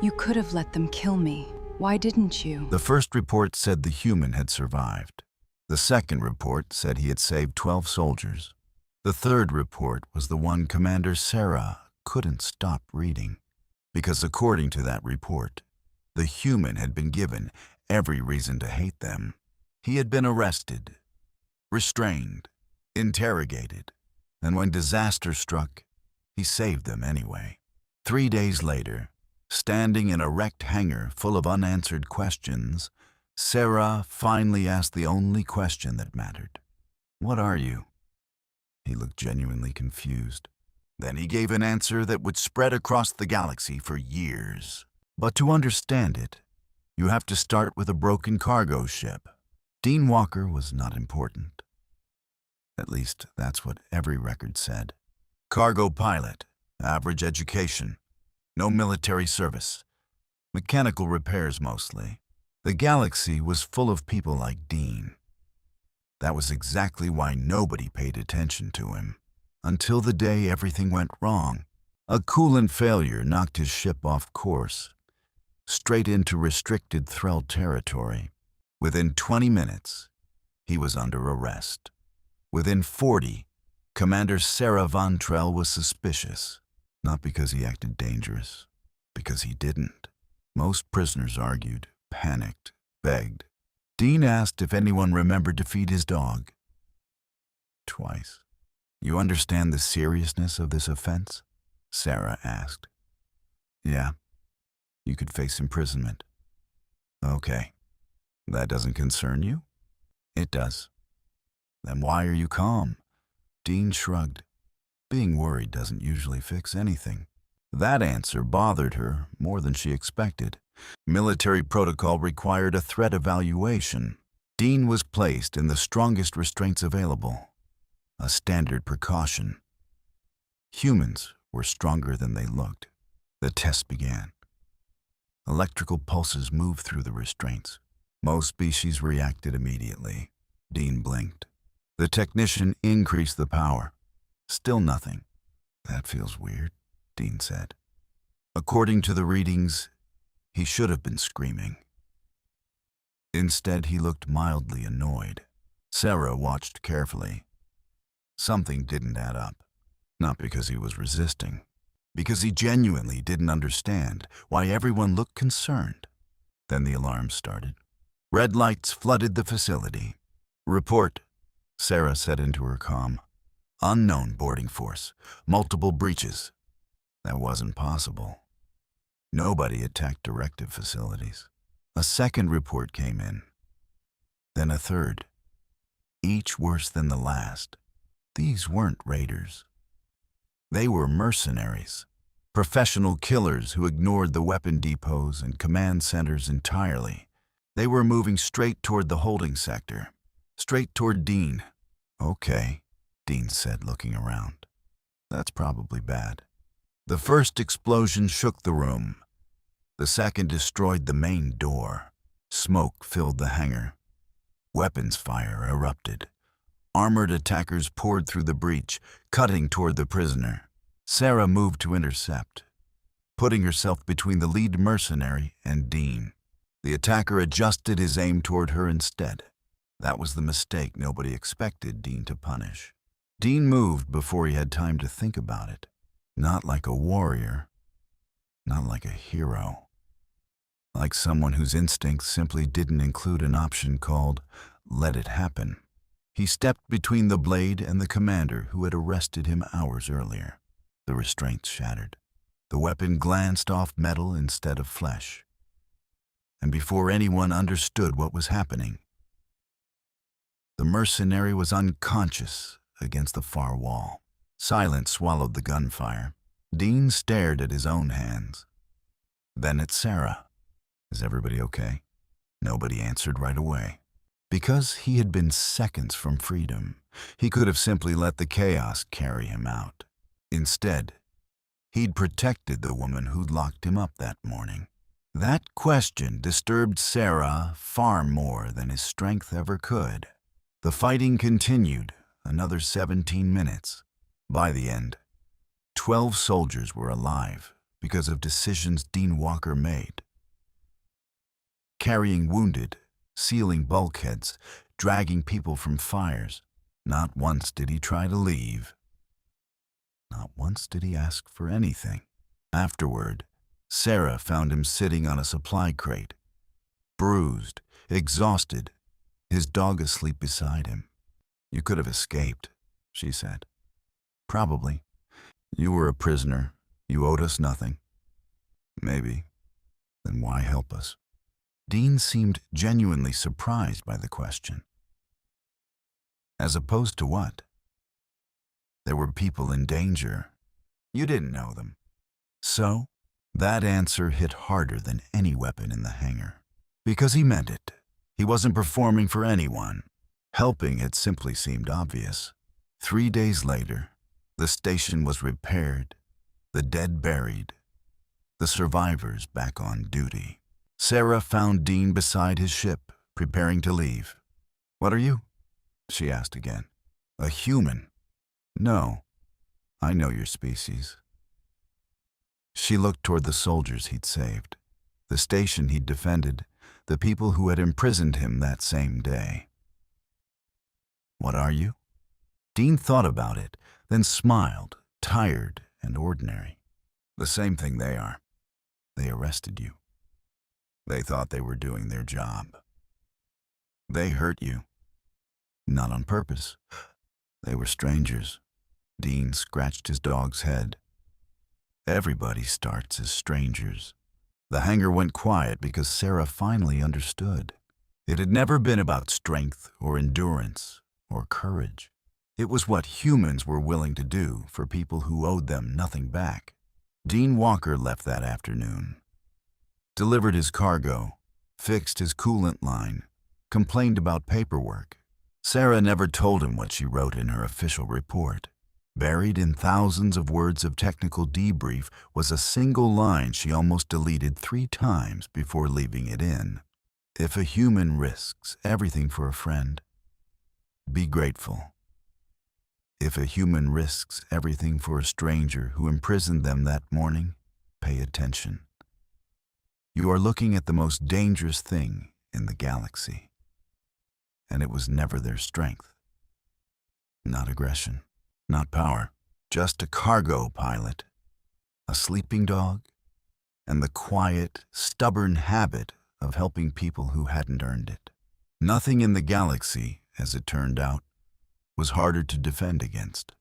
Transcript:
You could have let them kill me. Why didn't you? The first report said the human had survived. The second report said he had saved 12 soldiers. The third report was the one Commander Sarah couldn't stop reading, because according to that report, the human had been given every reason to hate them. He had been arrested, restrained, interrogated, and when disaster struck, he saved them anyway. 3 days later, standing in a wrecked hangar full of unanswered questions, Sarah finally asked the only question that mattered. "What are you?" He looked genuinely confused. Then he gave an answer that would spread across the galaxy for years. But to understand it, you have to start with a broken cargo ship. Dean Walker was not important. At least, that's what every record said. Cargo pilot, average education, no military service, mechanical repairs mostly. The galaxy was full of people like Dean. That was exactly why nobody paid attention to him. Until the day everything went wrong. A coolant failure knocked his ship off course, straight into restricted Threll territory. Within 20 minutes, he was under arrest. Within 40, Commander Sarah von Threll was suspicious. Not because he acted dangerous, because he didn't. Most prisoners argued, panicked, begged. Dean asked if anyone remembered to feed his dog. Twice. "You understand the seriousness of this offense?" Sarah asked. "Yeah. You could face imprisonment." "Okay. That doesn't concern you?" "It does." "Then why are you calm?" Dean shrugged. Being worried doesn't usually fix anything. That answer bothered her more than she expected. Military protocol required a threat evaluation. Dean was placed in the strongest restraints available, a standard precaution. Humans were stronger than they looked. The test began. Electrical pulses moved through the restraints. Most species reacted immediately. Dean blinked. The technician increased the power. Still nothing. "That feels weird," Dean said. According to the readings, he should have been screaming. Instead, he looked mildly annoyed. Sarah watched carefully. Something didn't add up. Not because he was resisting, because he genuinely didn't understand why everyone looked concerned. Then the alarm started. Red lights flooded the facility. "Report," Sarah said into her comm. "Unknown boarding force. Multiple breaches." That wasn't possible. Nobody attacked directive facilities. A second report came in. Then a third. Each worse than the last. These weren't raiders. They were mercenaries. Professional killers who ignored the weapon depots and command centers entirely. They were moving straight toward the holding sector. Straight toward Dean. "Okay," Dean said, looking around. "That's probably bad." The first explosion shook the room. The second destroyed the main door. Smoke filled the hangar. Weapons fire erupted. Armored attackers poured through the breach, cutting toward the prisoner. Sarah moved to intercept, putting herself between the lead mercenary and Dean. The attacker adjusted his aim toward her instead. That was the mistake nobody expected Dean to punish. Dean moved before he had time to think about it. Not like a warrior, not like a hero. Like someone whose instincts simply didn't include an option called "let it happen." He stepped between the blade and the commander who had arrested him hours earlier. The restraints shattered. The weapon glanced off metal instead of flesh. And before anyone understood what was happening, the mercenary was unconscious against the far wall. Silence swallowed the gunfire. Dean stared at his own hands. Then at Sarah. "Is everybody okay?" Nobody answered right away. Because he had been seconds from freedom, he could have simply let the chaos carry him out. Instead, he'd protected the woman who'd locked him up that morning. That question disturbed Sarah far more than his strength ever could. The fighting continued, another 17 minutes. By the end, 12 soldiers were alive, because of decisions Dean Walker made. Carrying wounded, sealing bulkheads, dragging people from fires. Not once did he try to leave. Not once did he ask for anything. Afterward, Sarah found him sitting on a supply crate, bruised, exhausted, his dog asleep beside him. "You could have escaped," she said. "Probably. You were a prisoner. You owed us nothing." "Maybe. Then why help us?" Dean seemed genuinely surprised by the question. As opposed to what? There were people in danger. You didn't know them. So, that answer hit harder than any weapon in the hangar. Because he meant it. He wasn't performing for anyone. Helping had simply seemed obvious. 3 days later, the station was repaired, the dead buried, the survivors back on duty. Sarah found Dean beside his ship, preparing to leave. "What are you?" she asked again. "A human." "No, I know your species." She looked toward the soldiers he'd saved, the station he'd defended, the people who had imprisoned him that same day. "What are you?" Dean thought about it, then smiled, tired and ordinary. "The same thing they are. They arrested you. They thought they were doing their job. They hurt you. Not on purpose. They were strangers." Dean scratched his dog's head. "Everybody starts as strangers." The hangar went quiet because Sarah finally understood. It had never been about strength or endurance or courage. It was what humans were willing to do for people who owed them nothing back. Dean Walker left that afternoon, delivered his cargo, fixed his coolant line, complained about paperwork. Sarah never told him what she wrote in her official report. Buried in thousands of words of technical debrief was a single line she almost deleted 3 times before leaving it in. "If a human risks everything for a friend, be grateful. If a human risks everything for a stranger who imprisoned them that morning, pay attention. You are looking at the most dangerous thing in the galaxy." And it was never their strength. Not aggression, not power, just a cargo pilot, a sleeping dog, and the quiet, stubborn habit of helping people who hadn't earned it. Nothing in the galaxy, as it turned out, was harder to defend against.